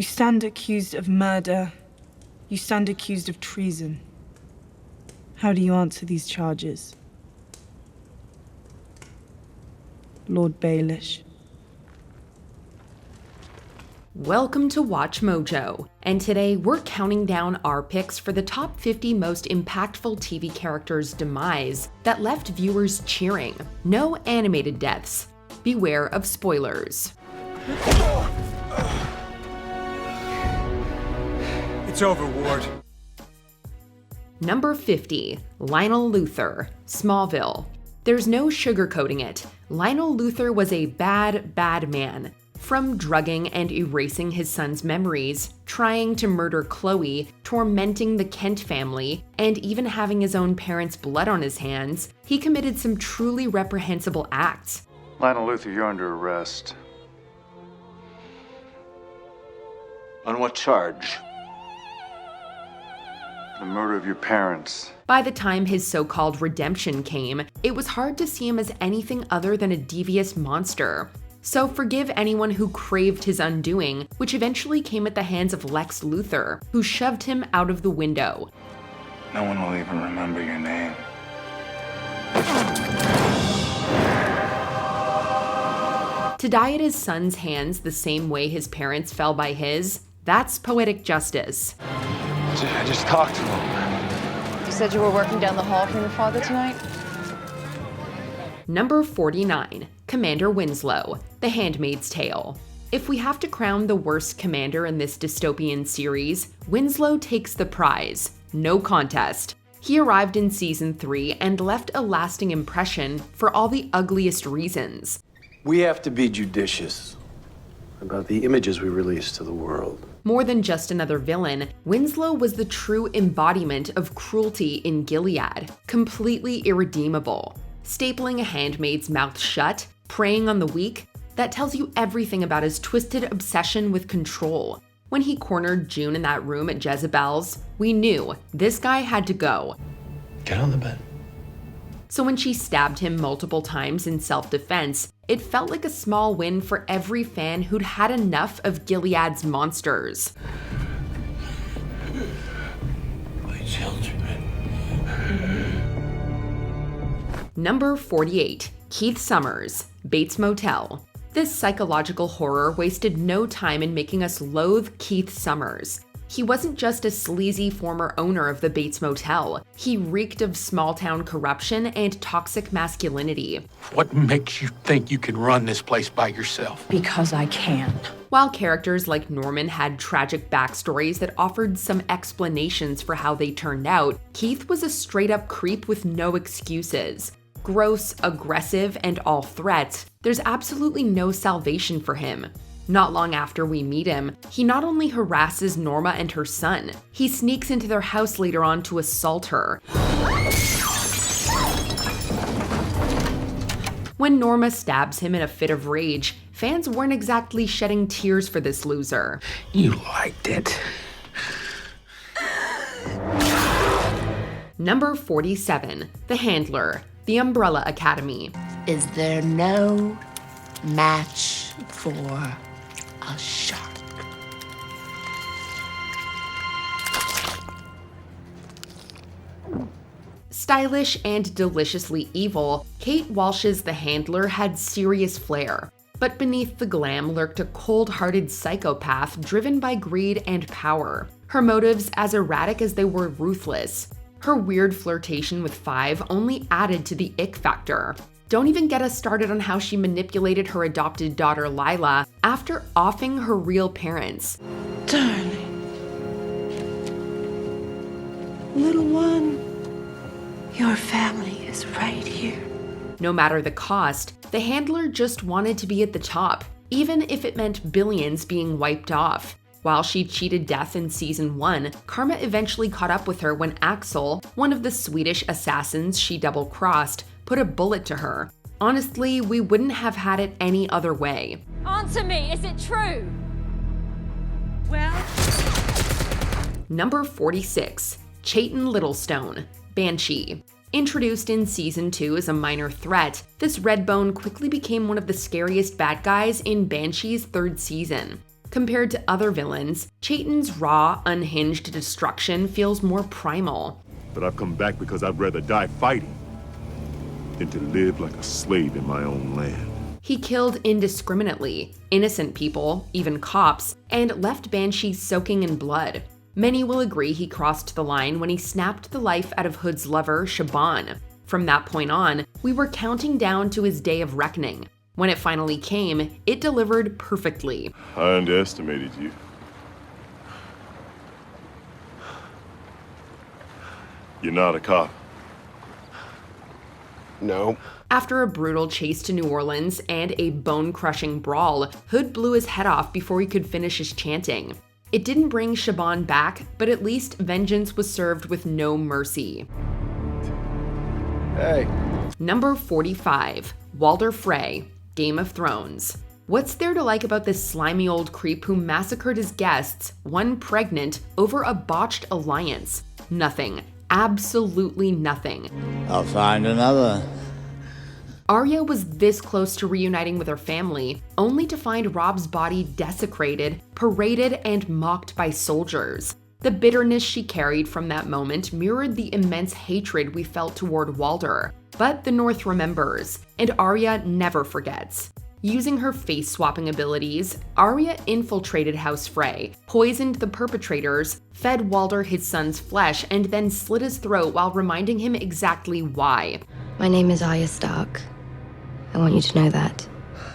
You stand accused of murder. You stand accused of treason. How do you answer these charges? Lord Baelish. Welcome to Watch Mojo, and today we're counting down our picks for the top 50 most impactful TV characters' demise that left viewers cheering. No animated deaths. Beware of spoilers. It's over, Ward. Number 50, Lionel Luthor, Smallville. There's no sugarcoating it. Lionel Luthor was a bad, bad man. From drugging and erasing his son's memories, trying to murder Chloe, tormenting the Kent family, and even having his own parents' blood on his hands, he committed some truly reprehensible acts. Lionel Luthor, you're under arrest. On what charge? The murder of your parents. By the time his so-called redemption came, it was hard to see him as anything other than a devious monster. So forgive anyone who craved his undoing, which eventually came at the hands of Lex Luthor, who shoved him out of the window. No one will even remember your name. To die at his son's hands the same way his parents fell by his, that's poetic justice. I just talked to him. You said you were working down the hall from your father tonight? Number 49, Commander Winslow, The Handmaid's Tale. If we have to crown the worst commander in this dystopian series, Winslow takes the prize. No contest. He arrived in season 3 and left a lasting impression for all the ugliest reasons. We have to be judicious about the images we release to the world. More than just another villain, Winslow was the true embodiment of cruelty in Gilead, completely irredeemable. Stapling a handmaid's mouth shut, preying on the weak, that tells you everything about his twisted obsession with control. When he cornered June in that room at Jezebel's, we knew this guy had to go. Get on the bed. So when she stabbed him multiple times in self-defense, it felt like a small win for every fan who'd had enough of Gilead's monsters. My children. Number 48, Keith Summers, Bates Motel. This psychological horror wasted no time in making us loathe Keith Summers. He wasn't just a sleazy former owner of the Bates Motel. He reeked of small-town corruption and toxic masculinity. What makes you think you can run this place by yourself? Because I can. While characters like Norman had tragic backstories that offered some explanations for how they turned out, Keith was a straight-up creep with no excuses. Gross, aggressive, and all threats, there's absolutely no salvation for him. Not long after we meet him, he not only harasses Norma and her son, he sneaks into their house later on to assault her. When Norma stabs him in a fit of rage, fans weren't exactly shedding tears for this loser. You liked it. Number 47, The Handler, The Umbrella Academy. Is there no match for a shark? Stylish and deliciously evil, Kate Walsh's The Handler had serious flair. But beneath the glam lurked a cold-hearted psychopath driven by greed and power. Her motives as erratic as they were ruthless. Her weird flirtation with Five only added to the ick factor. Don't even get us started on how she manipulated her adopted daughter Lila after offing her real parents. Darling. Little one. Your family is right here. No matter the cost, the Handler just wanted to be at the top, even if it meant billions being wiped off. While she cheated death in season 1, karma eventually caught up with her when Axel, one of the Swedish assassins she double-crossed, put a bullet to her. Honestly, we wouldn't have had it any other way. Answer me, is it true? Well... Number 46, Chayton Littlestone, Banshee. Introduced in season 2 as a minor threat, this Redbone quickly became one of the scariest bad guys in Banshee's 3rd season. Compared to other villains, Chayton's raw, unhinged destruction feels more primal. But I've come back because I'd rather die fighting than to live like a slave in my own land. He killed indiscriminately, innocent people, even cops, and left banshees soaking in blood. Many will agree he crossed the line when he snapped the life out of Hood's lover, Shaban. From that point on, we were counting down to his day of reckoning. When it finally came, it delivered perfectly. I underestimated you. You're not a cop. No. After a brutal chase to New Orleans and a bone-crushing brawl, Hood blew his head off before he could finish his chanting. It didn't bring Shaban back, but at least vengeance was served with no mercy. Hey. Number 45, Walder Frey, Game of Thrones. What's there to like about this slimy old creep who massacred his guests, one pregnant, over a botched alliance? Nothing. Absolutely nothing. I'll find another. Arya was this close to reuniting with her family, only to find Robb's body desecrated, paraded, and mocked by soldiers. The bitterness she carried from that moment mirrored the immense hatred we felt toward Walder. But the North remembers, and Arya never forgets. Using her face-swapping abilities, Arya infiltrated House Frey, poisoned the perpetrators, fed Walder his son's flesh, and then slit his throat while reminding him exactly why. My name is Arya Stark. I want you to know that.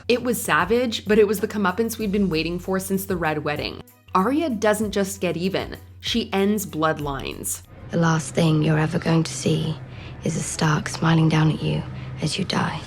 It was savage, but it was the comeuppance we'd been waiting for since the Red Wedding. Arya doesn't just get even, she ends bloodlines. The last thing you're ever going to see is a Stark smiling down at you as you die.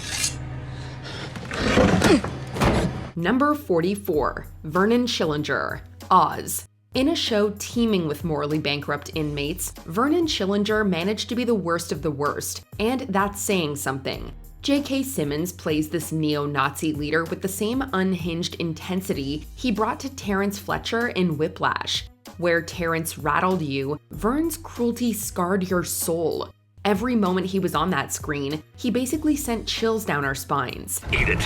Number 44, Vernon Schillinger, Oz. In a show teeming with morally bankrupt inmates, Vernon Schillinger managed to be the worst of the worst, and that's saying something. J.K. Simmons plays this neo-Nazi leader with the same unhinged intensity he brought to Terrence Fletcher in Whiplash. Where Terrence rattled you, Vern's cruelty scarred your soul. Every moment he was on that screen, he basically sent chills down our spines. Eat it.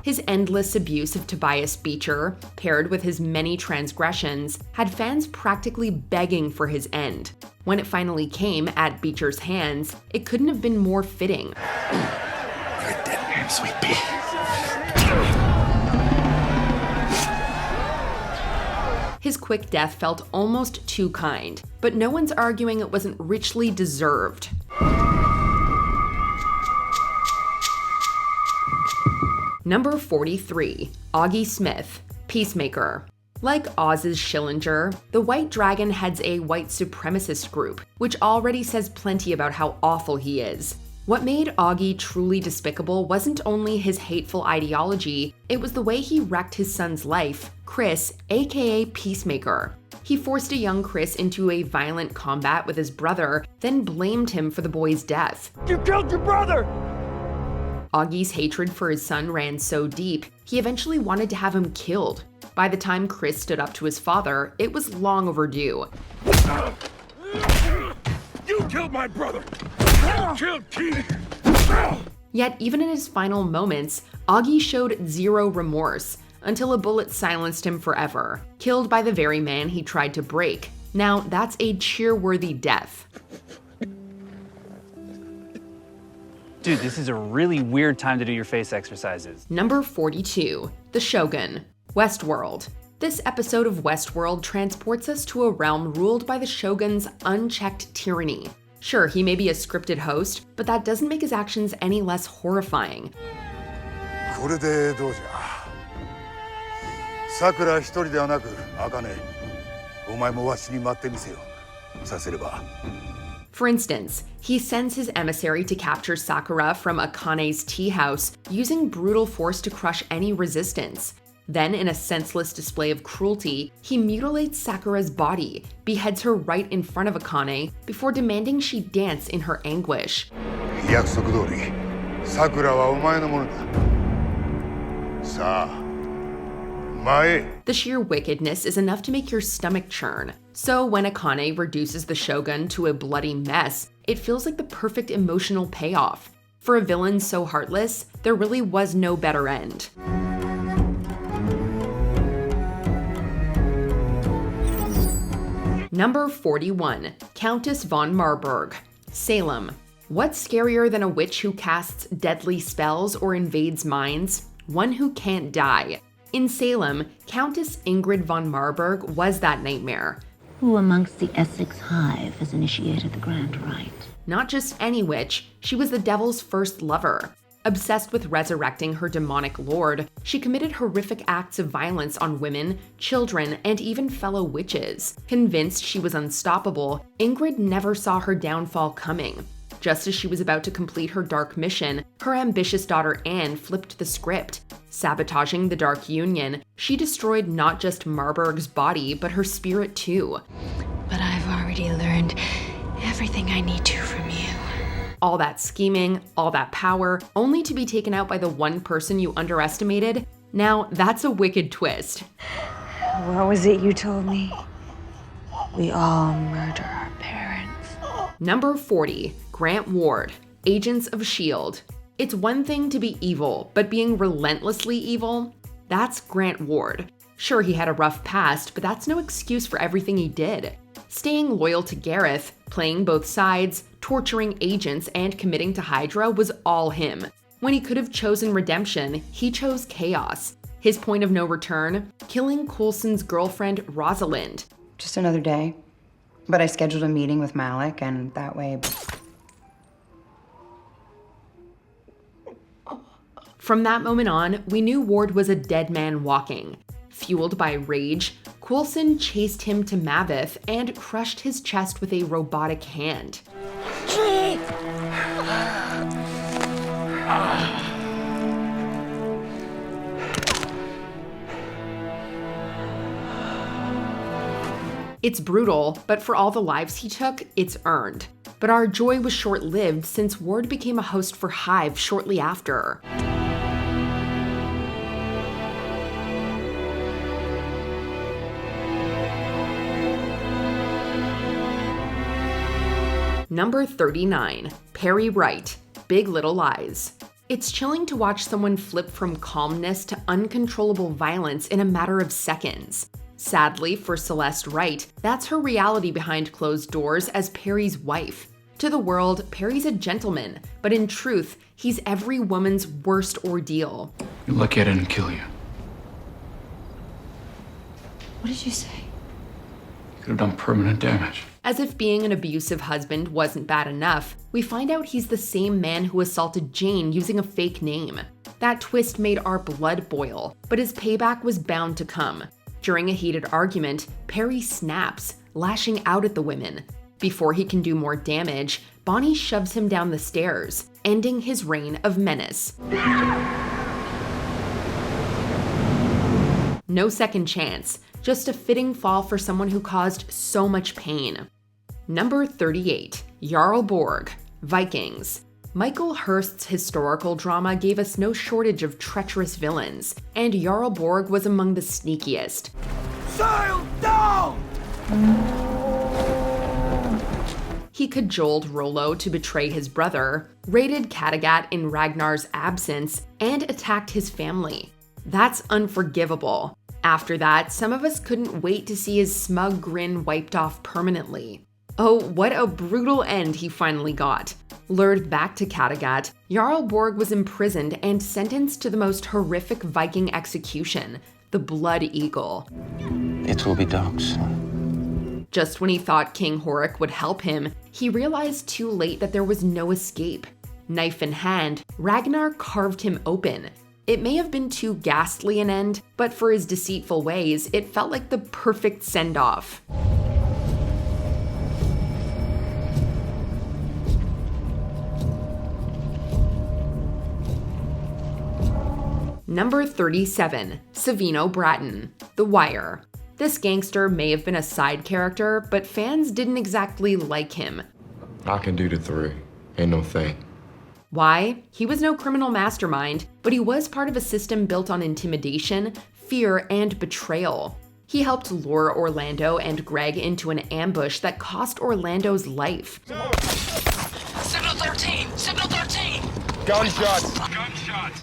His endless abuse of Tobias Beecher, paired with his many transgressions, had fans practically begging for his end. When it finally came at Beecher's hands, it couldn't have been more fitting. You're a dead man, sweet pea. His quick death felt almost too kind, but no one's arguing it wasn't richly deserved. Number 43, Auggie Smith, Peacemaker. Like Oz's Schillinger, the White Dragon heads a white supremacist group, which already says plenty about how awful he is. What made Auggie truly despicable wasn't only his hateful ideology, it was the way he wrecked his son's life, Chris, aka Peacemaker. He forced a young Chris into a violent combat with his brother, then blamed him for the boy's death. You killed your brother! Augie's hatred for his son ran so deep, he eventually wanted to have him killed. By the time Chris stood up to his father, it was long overdue. You killed my brother! You killed Keane! Yet even in his final moments, Auggie showed zero remorse, until a bullet silenced him forever, killed by the very man he tried to break. Now that's a cheer-worthy death. Dude, this is a really weird time to do your face exercises. Number 42, The Shogun, Westworld. This episode of Westworld transports us to a realm ruled by the Shogun's unchecked tyranny. Sure, he may be a scripted host, but that doesn't make his actions any less horrifying. これでどうじゃ。さくら一人ではなく、茜、お前もわしに待ってみせよ。させれば。For instance, he sends his emissary to capture Sakura from Akane's tea house, using brutal force to crush any resistance. Then, in a senseless display of cruelty, he mutilates Sakura's body, beheads her right in front of Akane, before demanding she dance in her anguish. 約束通り、さくらはお前のものだ。さあ、前へ。 The sheer wickedness is enough to make your stomach churn. So when Akane reduces the Shogun to a bloody mess, it feels like the perfect emotional payoff. For a villain so heartless, there really was no better end. Number 41, Countess von Marburg. Salem. What's scarier than a witch who casts deadly spells or invades minds? One who can't die. In Salem, Countess Ingrid von Marburg was that nightmare. Who amongst the Essex hive has initiated the grand rite? Not just any witch, she was the devil's first lover. Obsessed with resurrecting her demonic lord, she committed horrific acts of violence on women, children, and even fellow witches. Convinced she was unstoppable, Ingrid never saw her downfall coming. Just as she was about to complete her dark mission, her ambitious daughter Anne flipped the script. Sabotaging the Dark Union, she destroyed not just Marburg's body, but her spirit too. But I've already learned everything I need to from you. All that scheming, all that power, only to be taken out by the one person you underestimated? Now, that's a wicked twist. What was it you told me? We all murder our parents. Number 40, Grant Ward, Agents of S.H.I.E.L.D. It's one thing to be evil, but being relentlessly evil? That's Grant Ward. Sure, he had a rough past, but that's no excuse for everything he did. Staying loyal to Gareth, playing both sides, torturing agents, and committing to Hydra was all him. When he could have chosen redemption, he chose chaos. His point of no return? Killing Coulson's girlfriend, Rosalind. Just another day. But I scheduled a meeting with Malik, and that way... From that moment on, we knew Ward was a dead man walking. Fueled by rage, Coulson chased him to Maveth and crushed his chest with a robotic hand. It's brutal, but for all the lives he took, it's earned. But our joy was short-lived since Ward became a host for Hive shortly after. Number 39, Perry Wright, Big Little Lies. It's chilling to watch someone flip from calmness to uncontrollable violence in a matter of seconds. Sadly for Celeste Wright, that's her reality behind closed doors as Perry's wife. To the world, Perry's a gentleman, but in truth, he's every woman's worst ordeal. You look at it and kill you. What did you say? You could have done permanent damage. As if being an abusive husband wasn't bad enough, we find out he's the same man who assaulted Jane using a fake name. That twist made our blood boil, but his payback was bound to come. During a heated argument, Perry snaps, lashing out at the women. Before he can do more damage, Bonnie shoves him down the stairs, ending his reign of menace. No second chance, just a fitting fall for someone who caused so much pain. Number 38, Jarl Borg, Vikings. Michael Hurst's historical drama gave us no shortage of treacherous villains, and Jarl Borg was among the sneakiest. Sail down! He cajoled Rollo to betray his brother, raided Kattegat in Ragnar's absence, and attacked his family. That's unforgivable. After that, some of us couldn't wait to see his smug grin wiped off permanently. Oh, what a brutal end he finally got. Lured back to Kattegat, Jarl Borg was imprisoned and sentenced to the most horrific Viking execution, the Blood Eagle. It will be dark soon. Just when he thought King Horik would help him, he realized too late that there was no escape. Knife in hand, Ragnar carved him open. It may have been too ghastly an end, but for his deceitful ways, it felt like the perfect send-off. Number 37, Savino Bratton, The Wire. This gangster may have been a side character, but fans didn't exactly like him. I can do the 3. Ain't no thing. Why? He was no criminal mastermind, but he was part of a system built on intimidation, fear, and betrayal. He helped lure Orlando and Greg into an ambush that cost Orlando's life. Signal 13! Signal 13! Gunshots!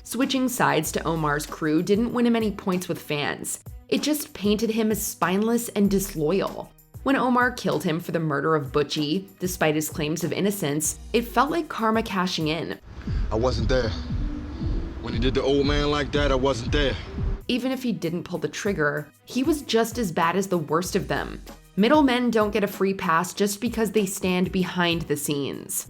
Switching sides to Omar's crew didn't win him any points with fans. It just painted him as spineless and disloyal. When Omar killed him for the murder of Butchie, despite his claims of innocence, it felt like karma cashing in. I wasn't there. When he did the old man like that, I wasn't there. Even if he didn't pull the trigger, he was just as bad as the worst of them. Middlemen don't get a free pass just because they stand behind the scenes.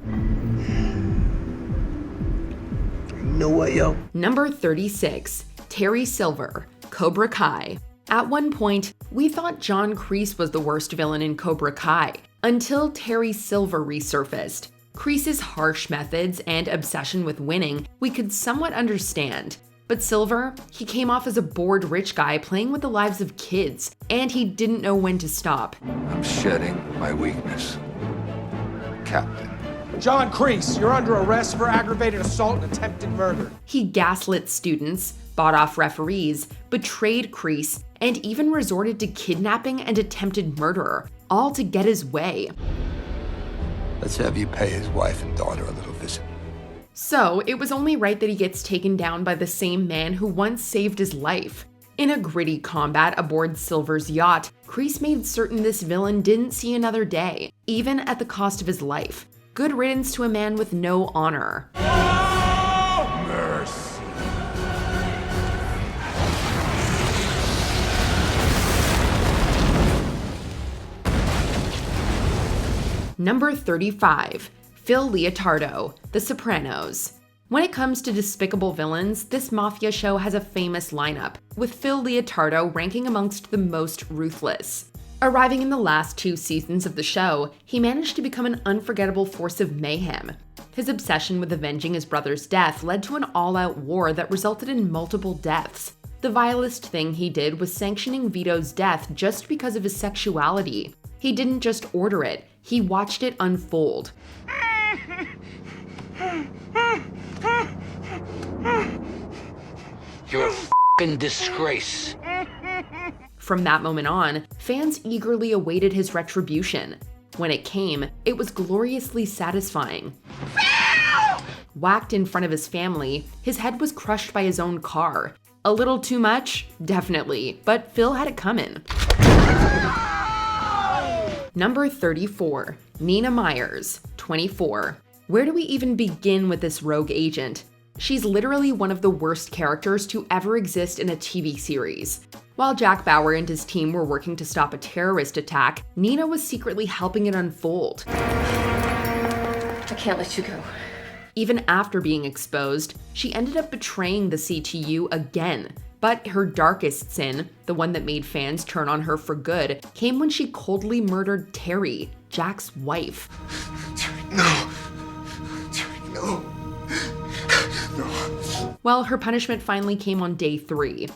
No way, yo. Number 36, Terry Silver, Cobra Kai. At one point, we thought John Kreese was the worst villain in Cobra Kai, until Terry Silver resurfaced. Kreese's harsh methods and obsession with winning we could somewhat understand. But Silver, he came off as a bored rich guy playing with the lives of kids, and he didn't know when to stop. I'm shedding my weakness. Captain. John Kreese, you're under arrest for aggravated assault and attempted murder. He gaslit students, bought off referees, betrayed Kreese, and even resorted to kidnapping and attempted murder, all to get his way. Let's have you pay his wife and daughter a little visit. So, it was only right that he gets taken down by the same man who once saved his life. In a gritty combat aboard Silver's yacht, Kreese made certain this villain didn't see another day, even at the cost of his life. Good riddance to a man with no honor. Mercy. Number 35, Phil Leotardo, The Sopranos. When it comes to despicable villains, this mafia show has a famous lineup, with Phil Leotardo ranking amongst the most ruthless. Arriving in the last 2 seasons of the show, he managed to become an unforgettable force of mayhem. His obsession with avenging his brother's death led to an all-out war that resulted in multiple deaths. The vilest thing he did was sanctioning Vito's death just because of his sexuality. He didn't just order it, he watched it unfold. You're a f***ing disgrace. From that moment on, fans eagerly awaited his retribution. When it came, it was gloriously satisfying. Whacked in front of his family, his head was crushed by his own car. A little too much? Definitely, but Phil had it coming. Number 34, Nina Myers, 24. Where do we even begin with this rogue agent? She's literally one of the worst characters to ever exist in a TV series. While Jack Bauer and his team were working to stop a terrorist attack, Nina was secretly helping it unfold. I can't let you go. Even after being exposed, she ended up betraying the CTU again. But her darkest sin, the one that made fans turn on her for good, came when she coldly murdered Terry, Jack's wife. No. No. Well, her punishment finally came on day 3.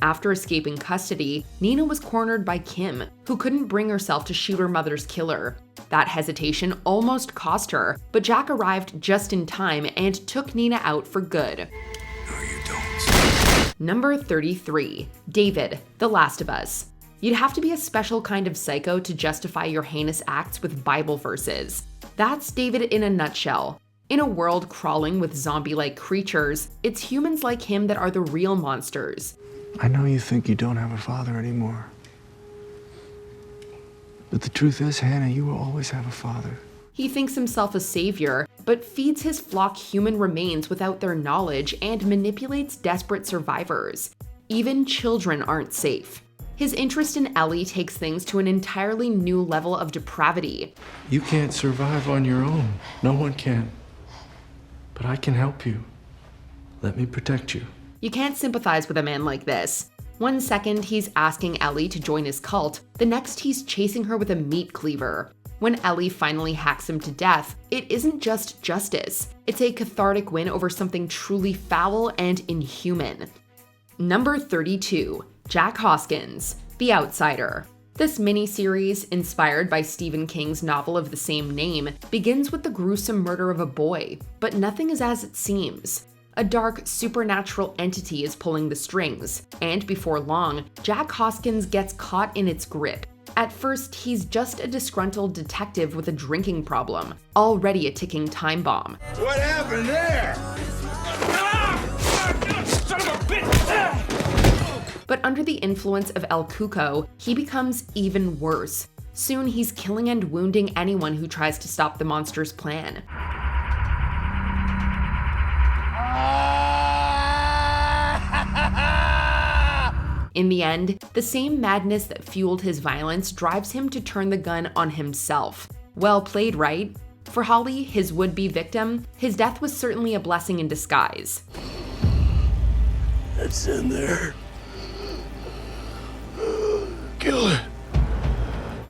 After escaping custody, Nina was cornered by Kim, who couldn't bring herself to shoot her mother's killer. That hesitation almost cost her, but Jack arrived just in time and took Nina out for good. No, you don't. Number 33, David, The Last of Us. You'd have to be a special kind of psycho to justify your heinous acts with Bible verses. That's David in a nutshell. In a world crawling with zombie-like creatures, it's humans like him that are the real monsters. I know you think you don't have a father anymore. But the truth is, Hannah, you will always have a father. He thinks himself a savior, but feeds his flock human remains without their knowledge and manipulates desperate survivors. Even children aren't safe. His interest in Ellie takes things to an entirely new level of depravity. You can't survive on your own. No one can. But I can help you. Let me protect you. You can't sympathize with a man like this. One second, he's asking Ellie to join his cult. The next, he's chasing her with a meat cleaver. When Ellie finally hacks him to death, it isn't just justice. It's a cathartic win over something truly foul and inhuman. Number 32, Jack Hoskins, The Outsider. This miniseries, inspired by Stephen King's novel of the same name, begins with the gruesome murder of a boy, but nothing is as it seems. A dark, supernatural entity is pulling the strings, and before long, Jack Hoskins gets caught in its grip. At first, he's just a disgruntled detective with a drinking problem, already a ticking time bomb. What happened there? But under the influence of El Cuco, he becomes even worse. Soon he's killing and wounding anyone who tries to stop the monster's plan. In the end, the same madness that fueled his violence drives him to turn the gun on himself. Well played, Wright. For Holly, his would-be victim, his death was certainly a blessing in disguise. It's in there. Kill it.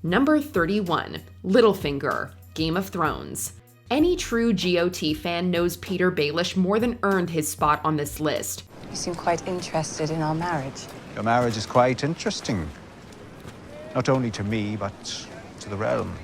Number 31, Littlefinger, Game of Thrones. Any true GOT fan knows Peter Baelish more than earned his spot on this list. You seem quite interested in our marriage. Your marriage is quite interesting. Not only to me, but to the realm.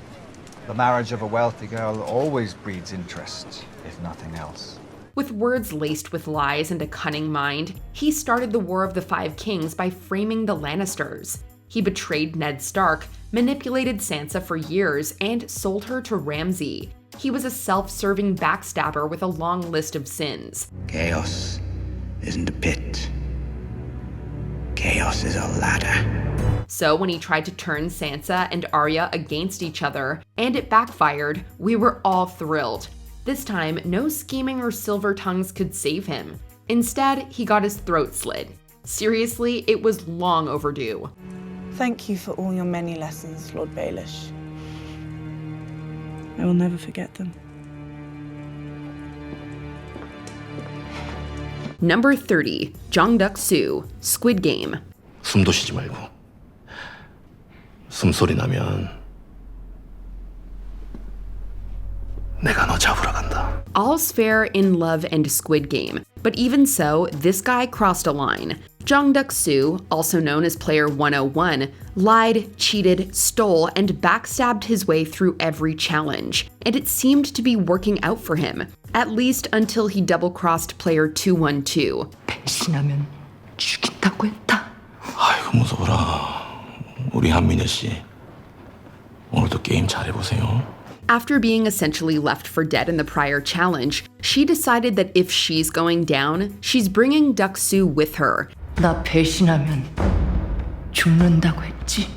The marriage of a wealthy girl always breeds interest, if nothing else. With words laced with lies and a cunning mind, he started the War of the Five Kings by framing the Lannisters. He betrayed Ned Stark, manipulated Sansa for years, and sold her to Ramsay. He was a self-serving backstabber with a long list of sins. Chaos isn't a pit. Chaos is a ladder. So when he tried to turn Sansa and Arya against each other, and it backfired, we were all thrilled. This time, no scheming or silver tongues could save him. Instead, he got his throat slit. Seriously, it was long overdue. Thank you for all your many lessons, Lord Baelish. I will never forget them. Number 30, Jang Deok-su, Squid Game. 숨도 쉬지 말고 숨소리 나면 내가 너 잡으러 간다. All's fair in love and Squid Game, but even so, this guy crossed a line. Jang Deok-su, also known as Player 101, lied, cheated, stole, and backstabbed his way through every challenge, and it seemed to be working out for him, at least until he double-crossed Player 212. 배신하면 죽인다고 했다. 아이고 무서워라. 우리 한민여 씨 오늘도 게임 잘해보세요. After being essentially left for dead in the prior challenge, she decided that if she's going down, she's bringing Deok-su with her. 나 배신하면 죽는다고 했지.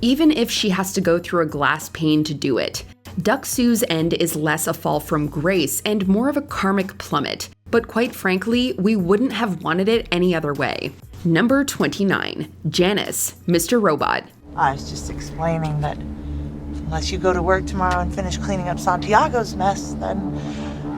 Even if she has to go through a glass pane to do it. Deok-su's end is less a fall from grace and more of a karmic plummet, but quite frankly, we wouldn't have wanted it any other way. Number 29, Janice, Mr. Robot. I was just explaining that unless you go to work tomorrow and finish cleaning up Santiago's mess, then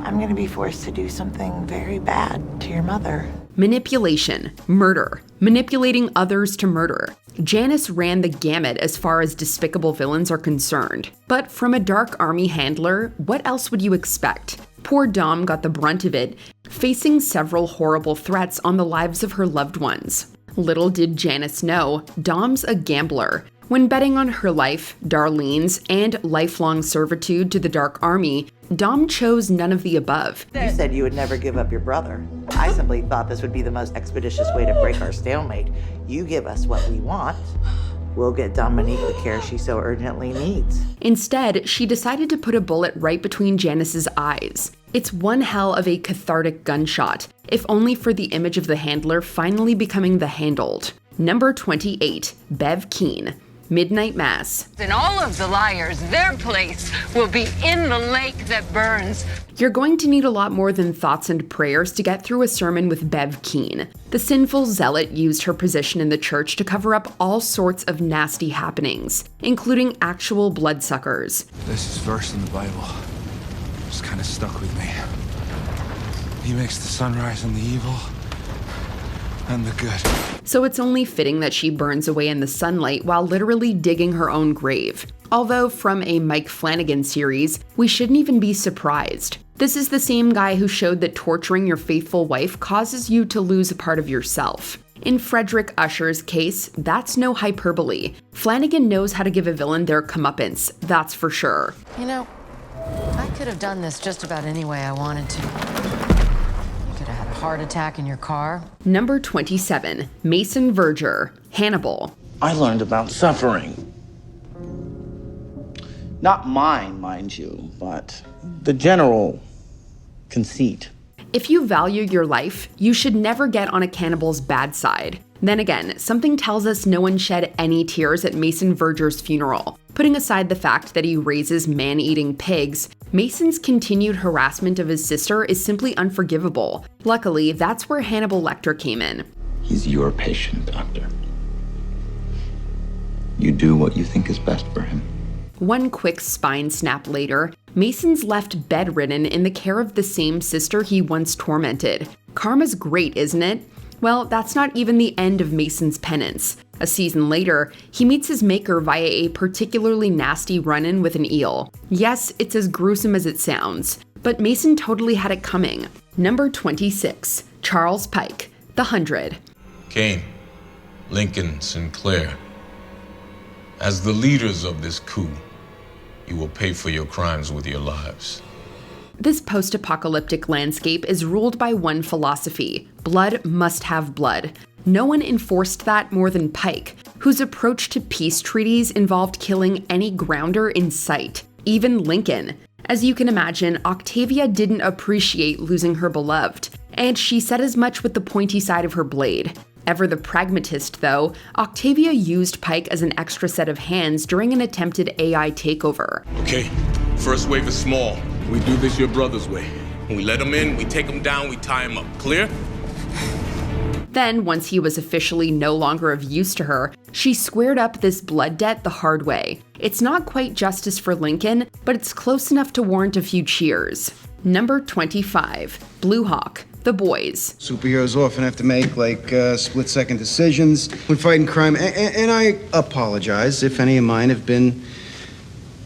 I'm going to be forced to do something very bad to your mother. Manipulation, murder, manipulating others to murder. Janice ran the gamut as far as despicable villains are concerned. But from a dark army handler, what else would you expect? Poor Dom got the brunt of it, facing several horrible threats on the lives of her loved ones. Little did Janice know, Dom's a gambler. When betting on her life, Darlene's, and lifelong servitude to the Dark Army, Dom chose none of the above. You said you would never give up your brother. I simply thought this would be the most expeditious way to break our stalemate. You give us what we want, we'll get Dominique the care she so urgently needs. Instead, she decided to put a bullet right between Janice's eyes. It's one hell of a cathartic gunshot, if only for the image of the handler finally becoming the handled. Number 28, Bev Keane, Midnight Mass. And all of the liars, their place will be in the lake that burns. You're going to need a lot more than thoughts and prayers to get through a sermon with Bev Keane. The sinful zealot used her position in the church to cover up all sorts of nasty happenings, including actual bloodsuckers. There's this verse in the Bible. Just kind of stuck with me. He makes the sunrise on the evil and the good. So it's only fitting that she burns away in the sunlight while literally digging her own grave. Although from a Mike Flanagan series, we shouldn't even be surprised. This is the same guy who showed that torturing your faithful wife causes you to lose a part of yourself. In Frederick Usher's case, that's no hyperbole. Flanagan knows how to give a villain their comeuppance, that's for sure. You know, I could have done this just about any way I wanted to. Heart attack in your car. Number 27, Mason Verger, Hannibal. I learned about suffering. Not mine, mind you, but the general conceit. If you value your life, you should never get on a cannibal's bad side. Then again, something tells us no one shed any tears at Mason Verger's funeral. Putting aside the fact that he raises man-eating pigs, Mason's continued harassment of his sister is simply unforgivable. Luckily, that's where Hannibal Lecter came in. He's your patient, Doctor. You do what you think is best for him. One quick spine snap later, Mason's left bedridden in the care of the same sister he once tormented. Karma's great, isn't it? Well, that's not even the end of Mason's penance. A season later, he meets his maker via a particularly nasty run-in with an eel. Yes, it's as gruesome as it sounds, but Mason totally had it coming. Number 26, Charles Pike, The 100. Kane, Lincoln, Sinclair. As the leaders of this coup, you will pay for your crimes with your lives. This post-apocalyptic landscape is ruled by one philosophy: blood must have blood. No one enforced that more than Pike, whose approach to peace treaties involved killing any grounder in sight, even Lincoln. As you can imagine, Octavia didn't appreciate losing her beloved, and she said as much with the pointy side of her blade. Ever the pragmatist, though, Octavia used Pike as an extra set of hands during an attempted AI takeover. Okay, first wave is small. We do this your brother's way. We let him in, we take him down, we tie him up. Clear? Then, once he was officially no longer of use to her, she squared up this blood debt the hard way. It's not quite justice for Lincoln, but it's close enough to warrant a few cheers. Number 25, Blue Hawk, The Boys. Superheroes often have to make, split-second decisions when fighting crime, and I apologize if any of mine have been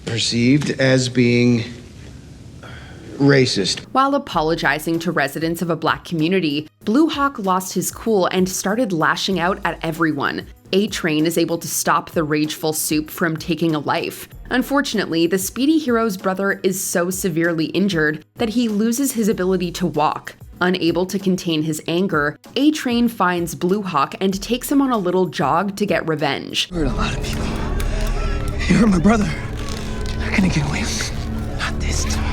perceived as being racist. While apologizing to residents of a black community, Blue Hawk lost his cool and started lashing out at everyone. A-Train is able to stop the rageful Soup from taking a life. Unfortunately, the speedy hero's brother is so severely injured that he loses his ability to walk. Unable to contain his anger, A-Train finds Blue Hawk and takes him on a little jog to get revenge. Hurt a lot of people. You hurt my brother. How can I get away? Not this time.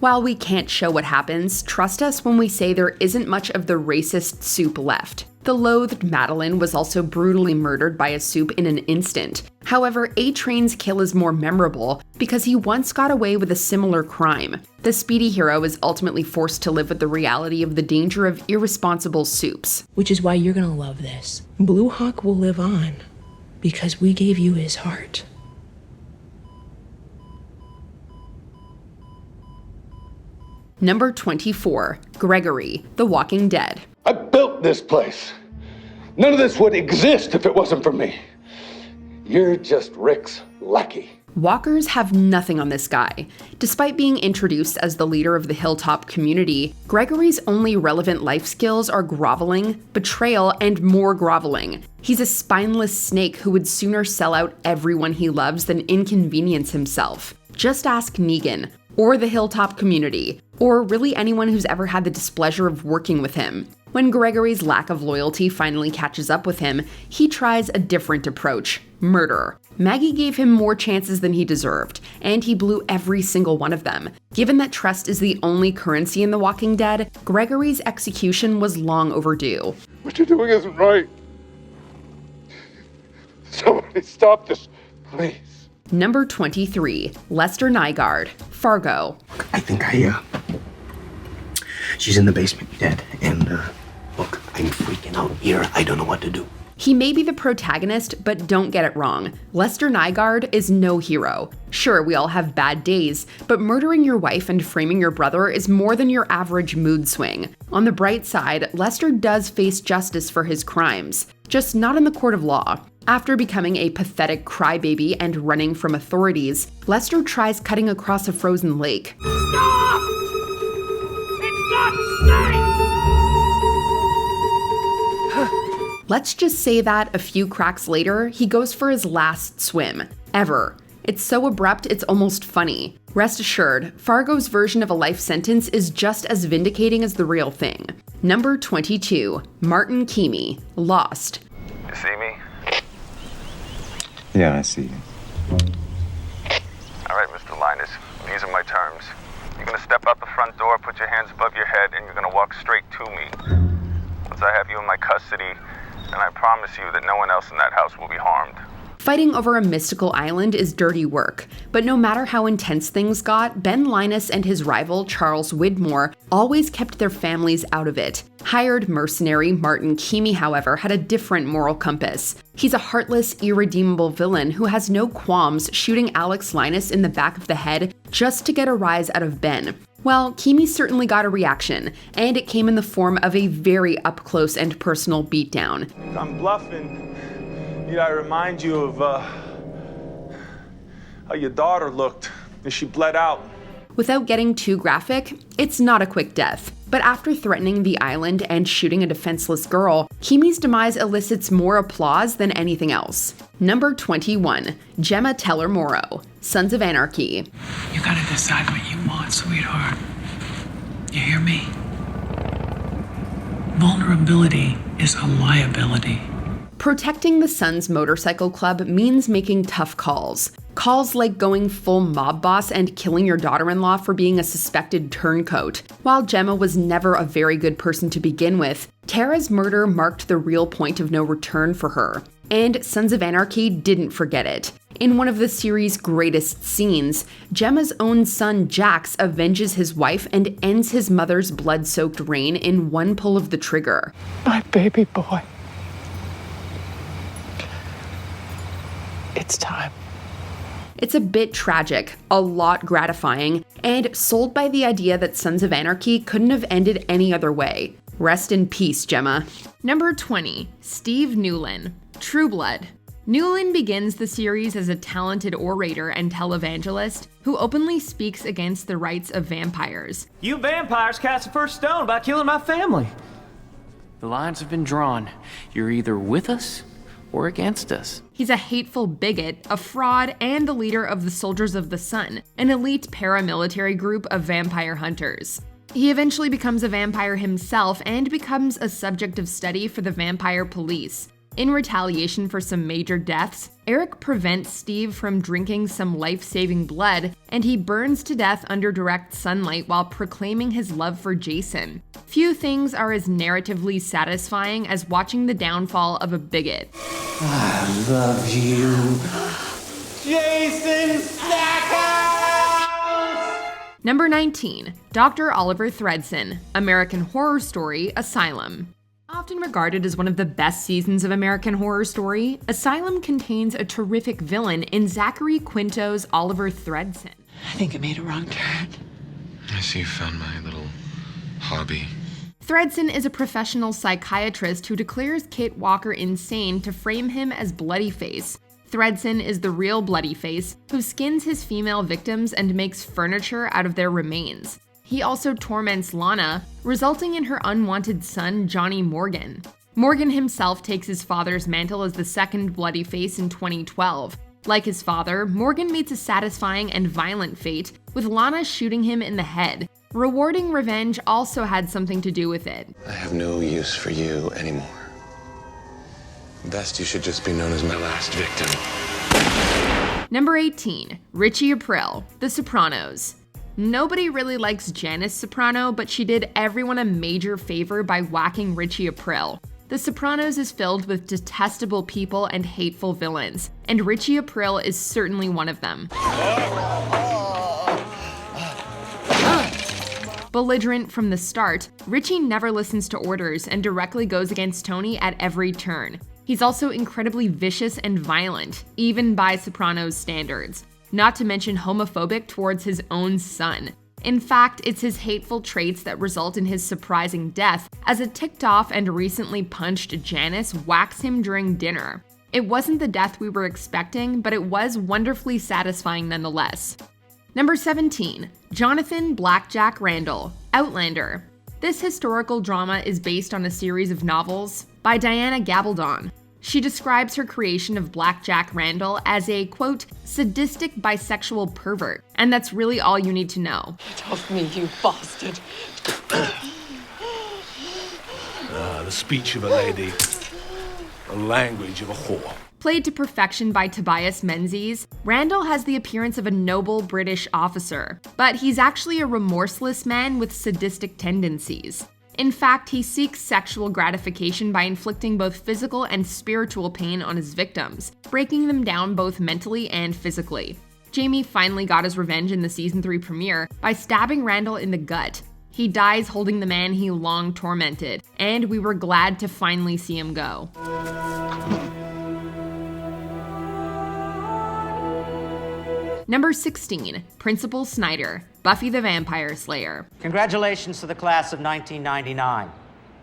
While we can't show what happens, trust us when we say there isn't much of the racist Soup left. The loathed Madeline was also brutally murdered by a Soup in an instant. However, A-Train's kill is more memorable because he once got away with a similar crime. The speedy hero is ultimately forced to live with the reality of the danger of irresponsible Soups. Which is why you're gonna love this. Blue Hawk will live on because we gave you his heart. Number 24, Gregory, The Walking Dead. I built this place. None of this would exist if it wasn't for me. You're just Rick's lackey. Walkers have nothing on this guy. Despite being introduced as the leader of the Hilltop community, Gregory's only relevant life skills are groveling, betrayal, and more groveling. He's a spineless snake who would sooner sell out everyone he loves than inconvenience himself. Just ask Negan, or the Hilltop community, or really anyone who's ever had the displeasure of working with him. When Gregory's lack of loyalty finally catches up with him, he tries a different approach: murder. Maggie gave him more chances than he deserved, and he blew every single one of them. Given that trust is the only currency in The Walking Dead, Gregory's execution was long overdue. What you're doing isn't right. Somebody stop this, please. Number 23, Lester Nygaard, Fargo. I think she's in the basement, dead. And, look, I'm freaking out here. I don't know what to do. He may be the protagonist, but don't get it wrong. Lester Nygaard is no hero. Sure, we all have bad days, but murdering your wife and framing your brother is more than your average mood swing. On the bright side, Lester does face justice for his crimes, just not in the court of law. After becoming a pathetic crybaby and running from authorities, Lester tries cutting across a frozen lake. Stop! It's not safe! Let's just say that a few cracks later, he goes for his last swim, ever. It's so abrupt, it's almost funny. Rest assured, Fargo's version of a life sentence is just as vindicating as the real thing. Number 22, Martin Keamy, Lost. You see me? Yeah, I see you. All right, Mr. Linus, these are my terms. You're gonna step out the front front door, put your hands above your head, and you're gonna walk straight to me. Once I have you in my custody, and I promise you that no one else in that house will be harmed. Fighting over a mystical island is dirty work, but no matter how intense things got, Ben Linus and his rival, Charles Widmore, always kept their families out of it. Hired mercenary Martin Keamy, however, had a different moral compass. He's a heartless, irredeemable villain who has no qualms shooting Alex Linus in the back of the head just to get a rise out of Ben. Well, Keamy certainly got a reaction, and it came in the form of a very up-close and personal beatdown. I'm bluffing. Need I remind you of how your daughter looked as she bled out? Without getting too graphic, it's not a quick death. But after threatening the island and shooting a defenseless girl, Keamy's demise elicits more applause than anything else. Number 21, Gemma Teller-Morrow, Sons of Anarchy. You gotta decide what you want, sweetheart. You hear me? Vulnerability is a liability. Protecting the Sons Motorcycle Club means making tough calls. Calls like going full mob boss and killing your daughter-in-law for being a suspected turncoat. While Gemma was never a very good person to begin with, Tara's murder marked the real point of no return for her. And Sons of Anarchy didn't forget it. In one of the series' greatest scenes, Gemma's own son Jax avenges his wife and ends his mother's blood-soaked reign in one pull of the trigger. My baby boy. It's time. It's a bit tragic, a lot gratifying, and sold by the idea that Sons of Anarchy couldn't have ended any other way. Rest in peace, Gemma. Number 20, Steve Newlin, True Blood. Newlin begins the series as a talented orator and televangelist who openly speaks against the rights of vampires. You vampires cast the first stone by killing my family. The lines have been drawn. You're either with us or against us. He's a hateful bigot, a fraud, and the leader of the Soldiers of the Sun, an elite paramilitary group of vampire hunters. He eventually becomes a vampire himself and becomes a subject of study for the vampire police. In retaliation for some major deaths, Eric prevents Steve from drinking some life-saving blood, and he burns to death under direct sunlight while proclaiming his love for Jason. Few things are as narratively satisfying as watching the downfall of a bigot. I love you. Jason Stackhouse! Number 19, Dr. Oliver Thredson, American Horror Story, Asylum. Often regarded as one of the best seasons of American Horror Story, Asylum contains a terrific villain in Zachary Quinto's Oliver Thredson. I think I made a wrong turn. I see you found my little hobby. Thredson is a professional psychiatrist who declares Kit Walker insane to frame him as Bloodyface. Thredson is the real Bloodyface who skins his female victims and makes furniture out of their remains. He also torments Lana, resulting in her unwanted son, Johnny Morgan. Morgan himself takes his father's mantle as the second Bloodyface in 2012. Like his father, Morgan meets a satisfying and violent fate, with Lana shooting him in the head. Rewarding revenge also had something to do with it. I have no use for you anymore. Best you should just be known as my last victim. Number 18, Richie Aprile, The Sopranos. Nobody really likes Janice Soprano, but she did everyone a major favor by whacking Richie Aprile. The Sopranos is filled with detestable people and hateful villains, and Richie Aprile is certainly one of them. Belligerent from the start, Richie never listens to orders and directly goes against Tony at every turn. He's also incredibly vicious and violent, even by Sopranos standards. Not to mention homophobic towards his own son. In fact, it's his hateful traits that result in his surprising death, as a ticked off and recently punched Janice whacks him during dinner. It wasn't the death we were expecting, but it was wonderfully satisfying nonetheless. Number 17, Jonathan Blackjack Randall, Outlander. This historical drama is based on a series of novels by Diana Gabaldon. She describes her creation of Blackjack Randall as a, quote, sadistic bisexual pervert, and that's really all you need to know. Get off me, you bastard. The speech of a lady, the language of a whore. Played to perfection by Tobias Menzies, Randall has the appearance of a noble British officer, but he's actually a remorseless man with sadistic tendencies. In fact, he seeks sexual gratification by inflicting both physical and spiritual pain on his victims, breaking them down both mentally and physically. Jaime finally got his revenge in the season 3 premiere by stabbing Randall in the gut. He dies holding the man he long tormented, and we were glad to finally see him go. Number 16, Principal Snyder, Buffy the Vampire Slayer. Congratulations to the class of 1999.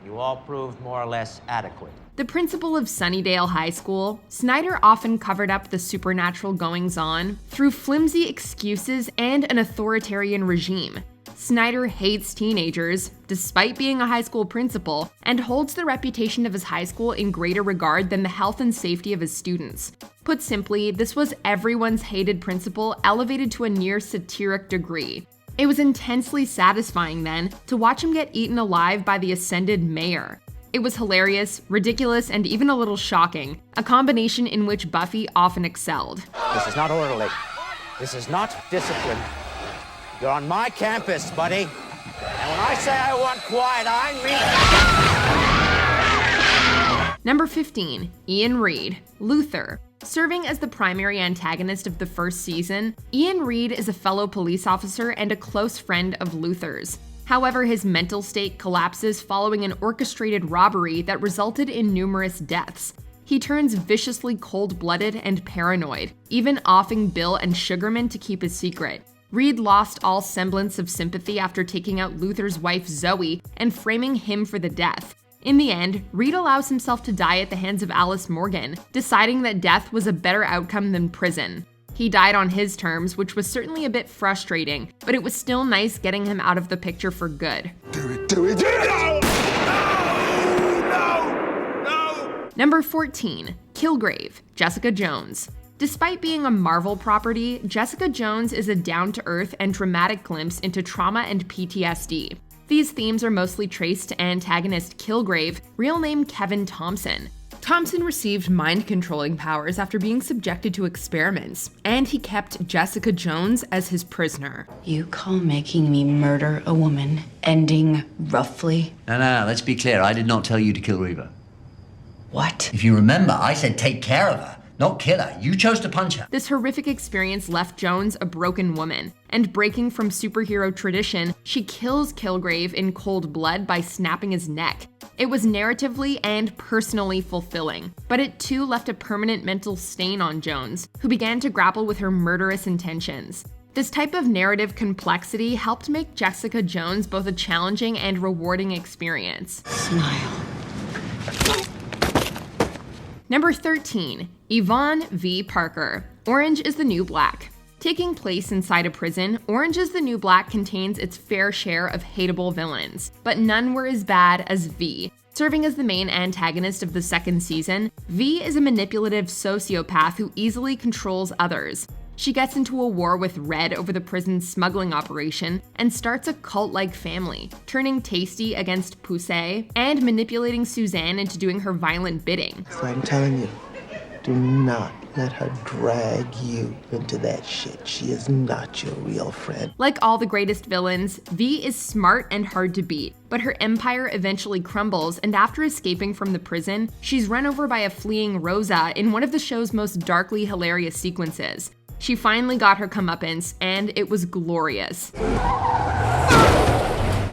You all proved more or less adequate. The principal of Sunnydale High School, Snyder often covered up the supernatural goings-on through flimsy excuses and an authoritarian regime. Snyder hates teenagers, despite being a high school principal, and holds the reputation of his high school in greater regard than the health and safety of his students. Put simply, this was everyone's hated principal elevated to a near satiric degree. It was intensely satisfying then to watch him get eaten alive by the ascended mayor. It was hilarious, ridiculous, and even a little shocking, a combination in which Buffy often excelled. This is not orderly. This is not discipline. You're on my campus, buddy. And when I say I want quiet, I mean... Number 15, Ian Reed, Luthor. Serving as the primary antagonist of the first season, Ian Reed is a fellow police officer and a close friend of Luthor's. However, his mental state collapses following an orchestrated robbery that resulted in numerous deaths. He turns viciously cold-blooded and paranoid, even offing Bill and Sugarman to keep his secret. Reed lost all semblance of sympathy after taking out Luthor's wife Zoe and framing him for the death. In the end, Reed allows himself to die at the hands of Alice Morgan, deciding that death was a better outcome than prison. He died on his terms, which was certainly a bit frustrating, but it was still nice getting him out of the picture for good. Do it! No! Number 14, Kilgrave, Jessica Jones. Despite being a Marvel property, Jessica Jones is a down-to-earth and dramatic glimpse into trauma and PTSD. These themes are mostly traced to antagonist Kilgrave, real name Kevin Thompson. Thompson received mind-controlling powers after being subjected to experiments, and he kept Jessica Jones as his prisoner. You call making me murder a woman ending roughly? No, let's be clear. I did not tell you to kill Reva. What? If you remember, I said take care of her. Not kill her. You chose to punch her. This horrific experience left Jones a broken woman, and breaking from superhero tradition, she kills Kilgrave in cold blood by snapping his neck. It was narratively and personally fulfilling, but it too left a permanent mental stain on Jones, who began to grapple with her murderous intentions. This type of narrative complexity helped make Jessica Jones both a challenging and rewarding experience. Smile. Number 13, Yvonne Vee Parker, Orange is the New Black. Taking place inside a prison, Orange is the New Black contains its fair share of hateable villains, but none were as bad as Vee. Serving as the main antagonist of the second season, Vee is a manipulative sociopath who easily controls others. She gets into a war with Red over the prison's smuggling operation and starts a cult-like family, turning Tasty against Poussey and manipulating Suzanne into doing her violent bidding. So I'm telling you, do not let her drag you into that shit. She is not your real friend. Like all the greatest villains, Vee is smart and hard to beat, but her empire eventually crumbles, and after escaping from the prison, she's run over by a fleeing Rosa in one of the show's most darkly hilarious sequences. She finally got her comeuppance, and it was glorious.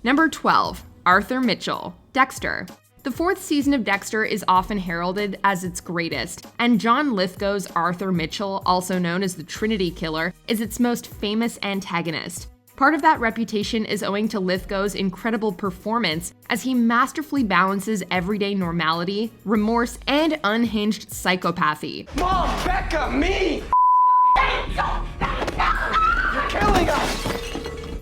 Number 12, Arthur Mitchell, Dexter. The fourth season of Dexter is often heralded as its greatest, and John Lithgow's Arthur Mitchell, also known as the Trinity Killer, is its most famous antagonist. Part of that reputation is owing to Lithgow's incredible performance as he masterfully balances everyday normality, remorse, and unhinged psychopathy. Mom, Becca, me! You're killing us!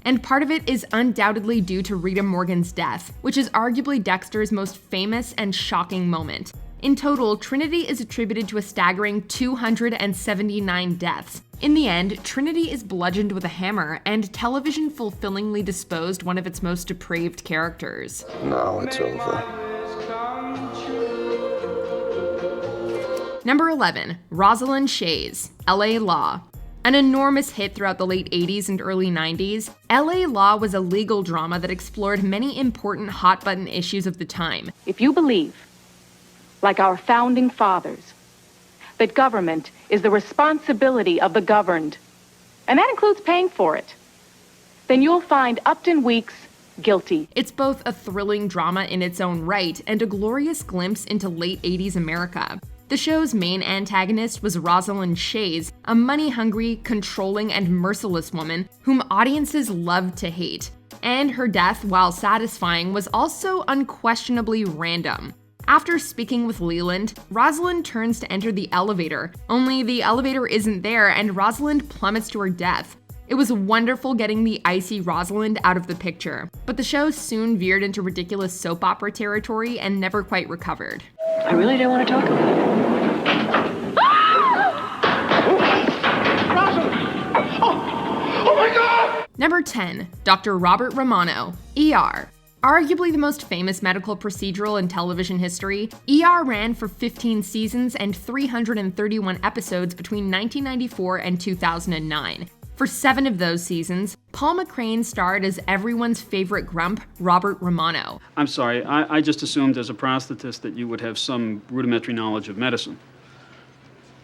And part of it is undoubtedly due to Rita Morgan's death, which is arguably Dexter's most famous and shocking moment. In total, Trinity is attributed to a staggering 279 deaths. In the end, Trinity is bludgeoned with a hammer, and television fulfillingly disposed one of its most depraved characters. Now it's over. Number 11, Rosalind Shays, LA Law. An enormous hit throughout the late 80s and early 90s, LA Law was a legal drama that explored many important hot-button issues of the time. If you believe, like our founding fathers, that government is the responsibility of the governed, and that includes paying for it, then you'll find Upton Weeks guilty. It's both a thrilling drama in its own right and a glorious glimpse into late 80s America. The show's main antagonist was Rosalind Shays, a money-hungry, controlling, and merciless woman whom audiences loved to hate. And her death, while satisfying, was also unquestionably random. After speaking with Leland, Rosalind turns to enter the elevator, only the elevator isn't there and Rosalind plummets to her death. It was wonderful getting the icy Rosalind out of the picture, but the show soon veered into ridiculous soap opera territory and never quite recovered. I really don't want to talk about it. Oh my God! Number 10, Dr. Robert Romano, ER. Arguably the most famous medical procedural in television history, ER ran for 15 seasons and 331 episodes between 1994 and 2009. For 7 of those seasons, Paul McCrane starred as everyone's favorite grump, Robert Romano. I'm sorry, I just assumed as a prosthetist that you would have some rudimentary knowledge of medicine.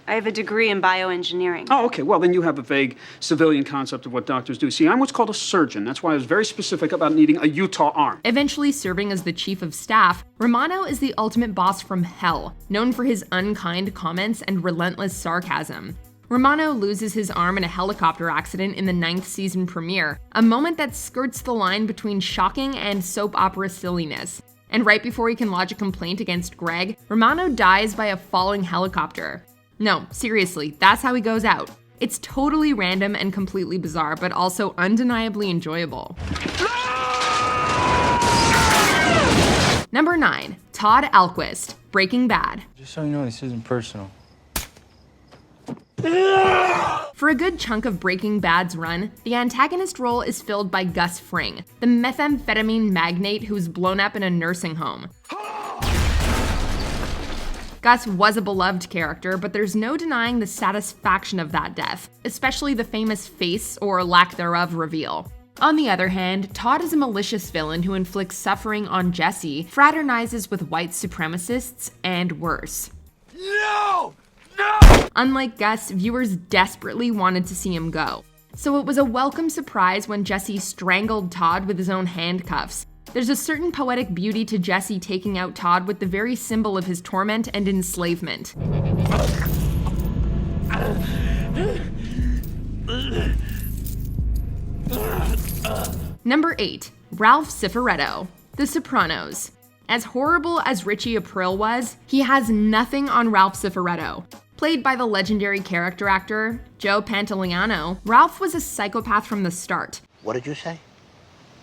I have a degree in bioengineering. Oh, okay. Well, then you have a vague civilian concept of what doctors do. See, I'm what's called a surgeon. That's why I was very specific about needing a Utah arm. Eventually serving as the chief of staff, Romano is the ultimate boss from hell, known for his unkind comments and relentless sarcasm. Romano loses his arm in a helicopter accident in the 9th season premiere, a moment that skirts the line between shocking and soap opera silliness. And right before he can lodge a complaint against Greg, Romano dies by a falling helicopter. No, seriously, that's how he goes out. It's totally random and completely bizarre, but also undeniably enjoyable. Number 9, Todd Alquist, Breaking Bad. Just so you know, this isn't personal. For a good chunk of Breaking Bad's run, the antagonist role is filled by Gus Fring, the methamphetamine magnate who's blown up in a nursing home. Gus was a beloved character, but there's no denying the satisfaction of that death, especially the famous face, or lack thereof, reveal. On the other hand, Todd is a malicious villain who inflicts suffering on Jesse, fraternizes with white supremacists, and worse. No! Unlike Gus, viewers desperately wanted to see him go. So it was a welcome surprise when Jesse strangled Todd with his own handcuffs. There's a certain poetic beauty to Jesse taking out Todd with the very symbol of his torment and enslavement. Number 8, Ralph Cifaretto, The Sopranos. As horrible as Richie Aprile was, he has nothing on Ralph Cifaretto. Played by the legendary character actor Joe Pantoliano, Ralph was a psychopath from the start. What did you say?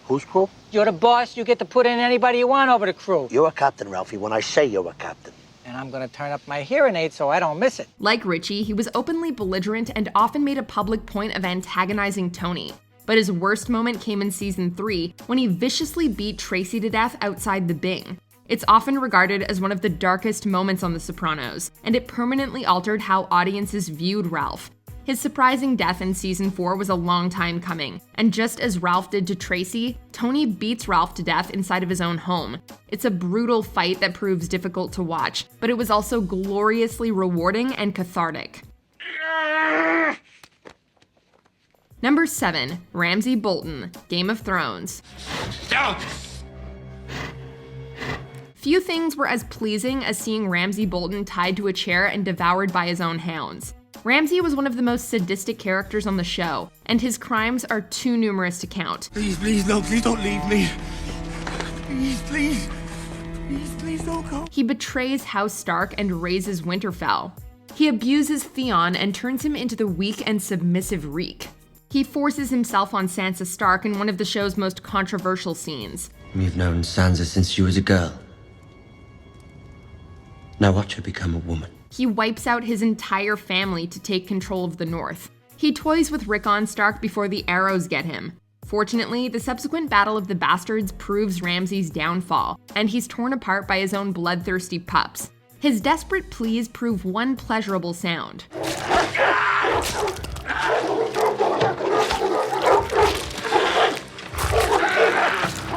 Whose crew? You're the boss. You get to put in anybody you want over the crew. You're a captain, Ralphie, when I say you're a captain. And I'm gonna turn up my hearing aid so I don't miss it. Like Richie, he was openly belligerent and often made a public point of antagonizing Tony. But his worst moment came in season 3, when he viciously beat Tracy to death outside the Bing. It's often regarded as one of the darkest moments on The Sopranos, and it permanently altered how audiences viewed Ralph. His surprising death in season 4 was a long time coming, and just as Ralph did to Tracy, Tony beats Ralph to death inside of his own home. It's a brutal fight that proves difficult to watch, but it was also gloriously rewarding and cathartic. Number 7, Ramsay Bolton, Game of Thrones. Few things were as pleasing as seeing Ramsay Bolton tied to a chair and devoured by his own hounds. Ramsay was one of the most sadistic characters on the show, and his crimes are too numerous to count. Please, please, no, please don't leave me. Please, please. Please don't go. He betrays House Stark and raises Winterfell. He abuses Theon and turns him into the weak and submissive Reek. He forces himself on Sansa Stark in one of the show's most controversial scenes. You've known Sansa since she was a girl. Now watch her become a woman. He wipes out his entire family to take control of the North. He toys with Rickon Stark before the arrows get him. Fortunately, the subsequent Battle of the Bastards proves Ramsay's downfall, and he's torn apart by his own bloodthirsty pups. His desperate pleas prove one pleasurable sound.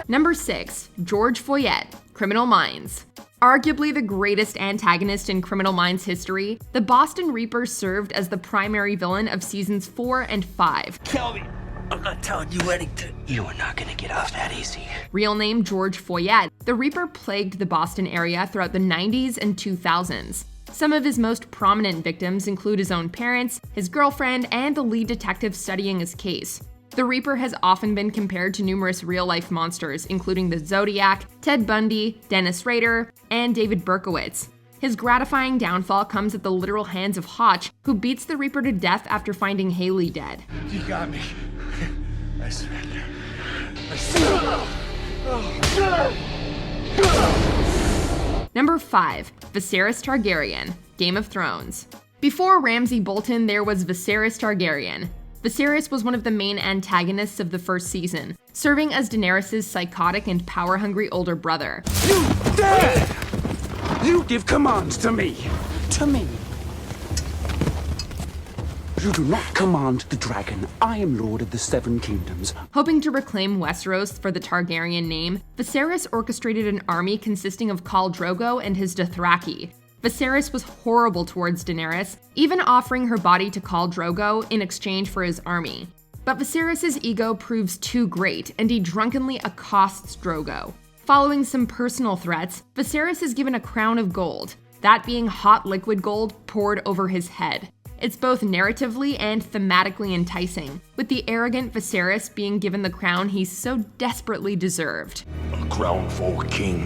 Number 6. George Foyet, Criminal Minds. Arguably the greatest antagonist in Criminal Minds history, the Boston Reaper served as the primary villain of seasons 4 and 5. Tell me. I'm not telling you anything. You are not gonna get off that easy. Real name George Foyet, the Reaper plagued the Boston area throughout the 90s and 2000s. Some of his most prominent victims include his own parents, his girlfriend, and the lead detective studying his case. The Reaper has often been compared to numerous real-life monsters, including the Zodiac, Ted Bundy, Dennis Rader, and David Berkowitz. His gratifying downfall comes at the literal hands of Hotch, who beats the Reaper to death after finding Haley dead. You got me. I surrender. I surrender. Number 5. Viserys Targaryen, Game of Thrones. Before Ramsay Bolton, there was Viserys Targaryen. Viserys was one of the main antagonists of the first season, serving as Daenerys' psychotic and power-hungry older brother. You dare! You give commands to me! To me! You do not command the dragon. I am Lord of the Seven Kingdoms. Hoping to reclaim Westeros for the Targaryen name, Viserys orchestrated an army consisting of Khal Drogo and his Dothraki. Viserys was horrible towards Daenerys, even offering her body to Khal Drogo in exchange for his army. But Viserys' ego proves too great, and he drunkenly accosts Drogo. Following some personal threats, Viserys is given a crown of gold, that being hot liquid gold poured over his head. It's both narratively and thematically enticing, with the arrogant Viserys being given the crown he so desperately deserved. A crown for a king.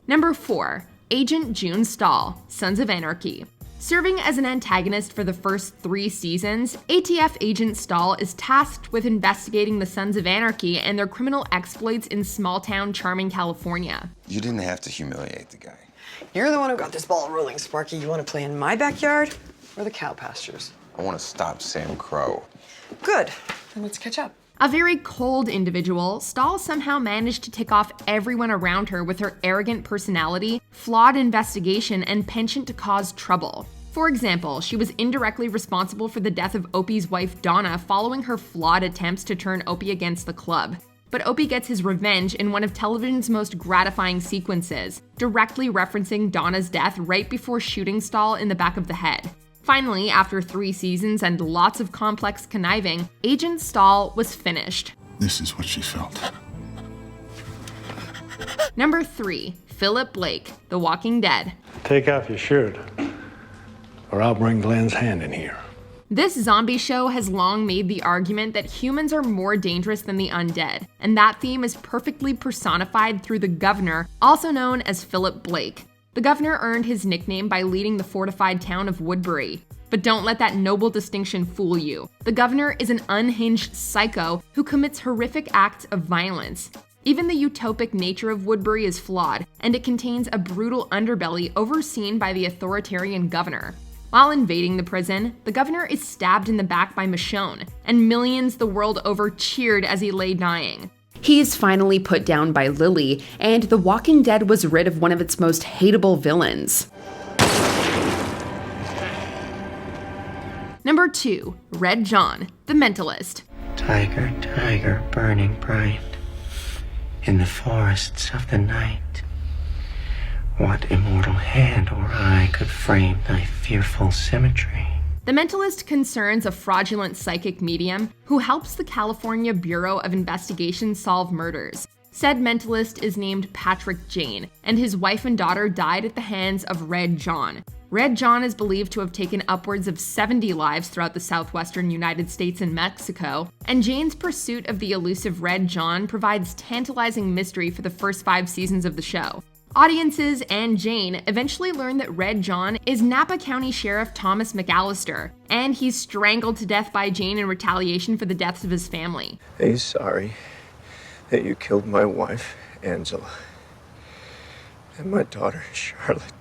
Number 4. Agent June Stahl, Sons of Anarchy. Serving as an antagonist for the first 3 seasons, ATF Agent Stahl is tasked with investigating the Sons of Anarchy and their criminal exploits in small-town charming California. You didn't have to humiliate the guy. You're the one who got this ball rolling, Sparky. You want to play in my backyard or the cow pastures? I want to stop Sam Crow. Good. Then let's catch up. A very cold individual, Stahl somehow managed to tick off everyone around her with her arrogant personality, flawed investigation, and penchant to cause trouble. For example, she was indirectly responsible for the death of Opie's wife Donna following her flawed attempts to turn Opie against the club. But Opie gets his revenge in one of television's most gratifying sequences, directly referencing Donna's death right before shooting Stahl in the back of the head. Finally, after 3 seasons and lots of complex conniving, Agent Stahl was finished. This is what she felt. Number 3. Philip Blake, The Walking Dead. Take off your shirt, or I'll bring Glenn's hand in here. This zombie show has long made the argument that humans are more dangerous than the undead, and that theme is perfectly personified through the Governor, also known as Philip Blake. The Governor earned his nickname by leading the fortified town of Woodbury. But don't let that noble distinction fool you. The Governor is an unhinged psycho who commits horrific acts of violence. Even the utopic nature of Woodbury is flawed, and it contains a brutal underbelly overseen by the authoritarian governor. While invading the prison, the governor is stabbed in the back by Michonne, and millions the world over cheered as he lay dying. He is finally put down by Lily, and The Walking Dead was rid of one of its most hateable villains. Number 2. Red John, The Mentalist. Tiger, tiger, burning bright in the forests of the night, what immortal hand or eye could frame thy fearful symmetry? The Mentalist concerns a fraudulent psychic medium who helps the California Bureau of Investigation solve murders. Said mentalist is named Patrick Jane, and his wife and daughter died at the hands of Red John. Red John is believed to have taken upwards of 70 lives throughout the southwestern United States and Mexico, and Jane's pursuit of the elusive Red John provides tantalizing mystery for the first 5 seasons of the show. Audiences and Jane eventually learn that Red John is Napa County Sheriff Thomas McAllister, and he's strangled to death by Jane in retaliation for the deaths of his family. He's sorry that you killed my wife, Angela, and my daughter, Charlotte.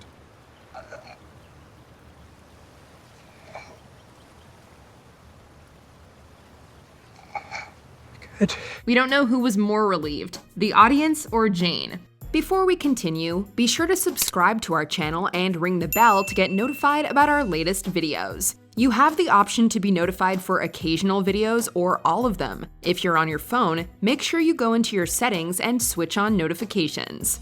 We don't know who was more relieved, the audience or Jane. Before we continue, be sure to subscribe to our channel and ring the bell to get notified about our latest videos. You have the option to be notified for occasional videos or all of them. If you're on your phone, make sure you go into your settings and switch on notifications.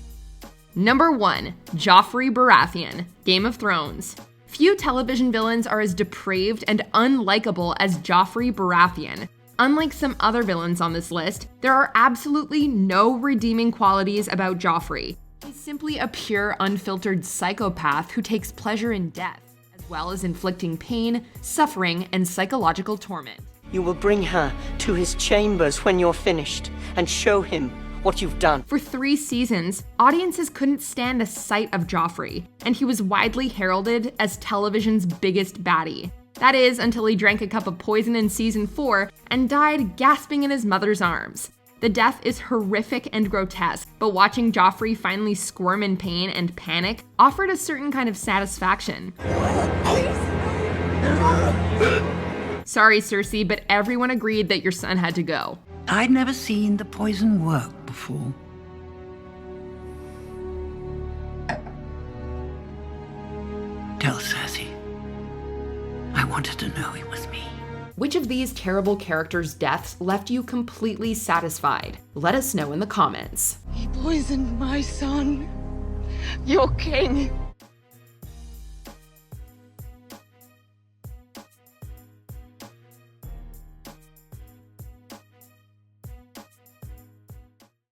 Number 1. Joffrey Baratheon, Game of Thrones. Few television villains are as depraved and unlikable as Joffrey Baratheon. Unlike some other villains on this list, there are absolutely no redeeming qualities about Joffrey. He's simply a pure, unfiltered psychopath who takes pleasure in death, as well as inflicting pain, suffering, and psychological torment. You will bring her to his chambers when you're finished and show him what you've done. For 3 seasons, audiences couldn't stand the sight of Joffrey, and he was widely heralded as television's biggest baddie. That is, until he drank a cup of poison in season 4 and died gasping in his mother's arms. The death is horrific and grotesque, but watching Joffrey finally squirm in pain and panic offered a certain kind of satisfaction. Sorry, Cersei, but everyone agreed that your son had to go. I'd never seen the poison work before. Tell Cersei. I wanted to know it was me. Which of these terrible characters' deaths left you completely satisfied? Let us know in the comments. He poisoned my son, your king.